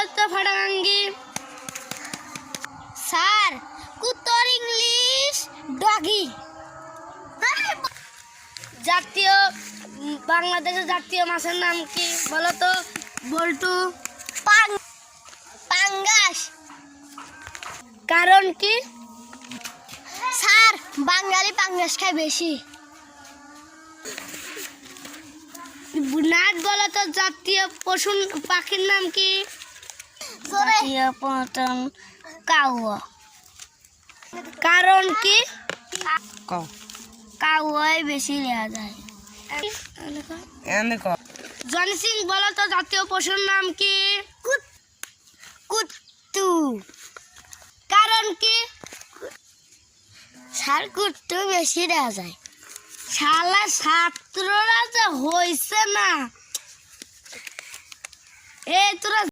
বলতো ফাটাঙ্গি। স্যার কুত্তর ইংলিশ ডগি। জাতীয় বাংলাদেশের জাতীয় মাছের নাম কি বলো তো? বল্টু। পাঙ্গাস। কারণ কি? স্যার বাঙালি পাঙ্গাস খায় বেশি। নাট বলো তো জাতীয় পশু পাখির নাম কি? জাতীয় পতন কাউয়া। কারণ কি? কাউয়ায় বেশি লেয়া যায়। জনি সিং বলো তো জাতীয় পশুর নাম কি? কুত্তু। কারণ কি? স্যার কুত্তু বেশি দেওয়া যায়। শালা ছাত্ররা যে হইছে না, এই তোরা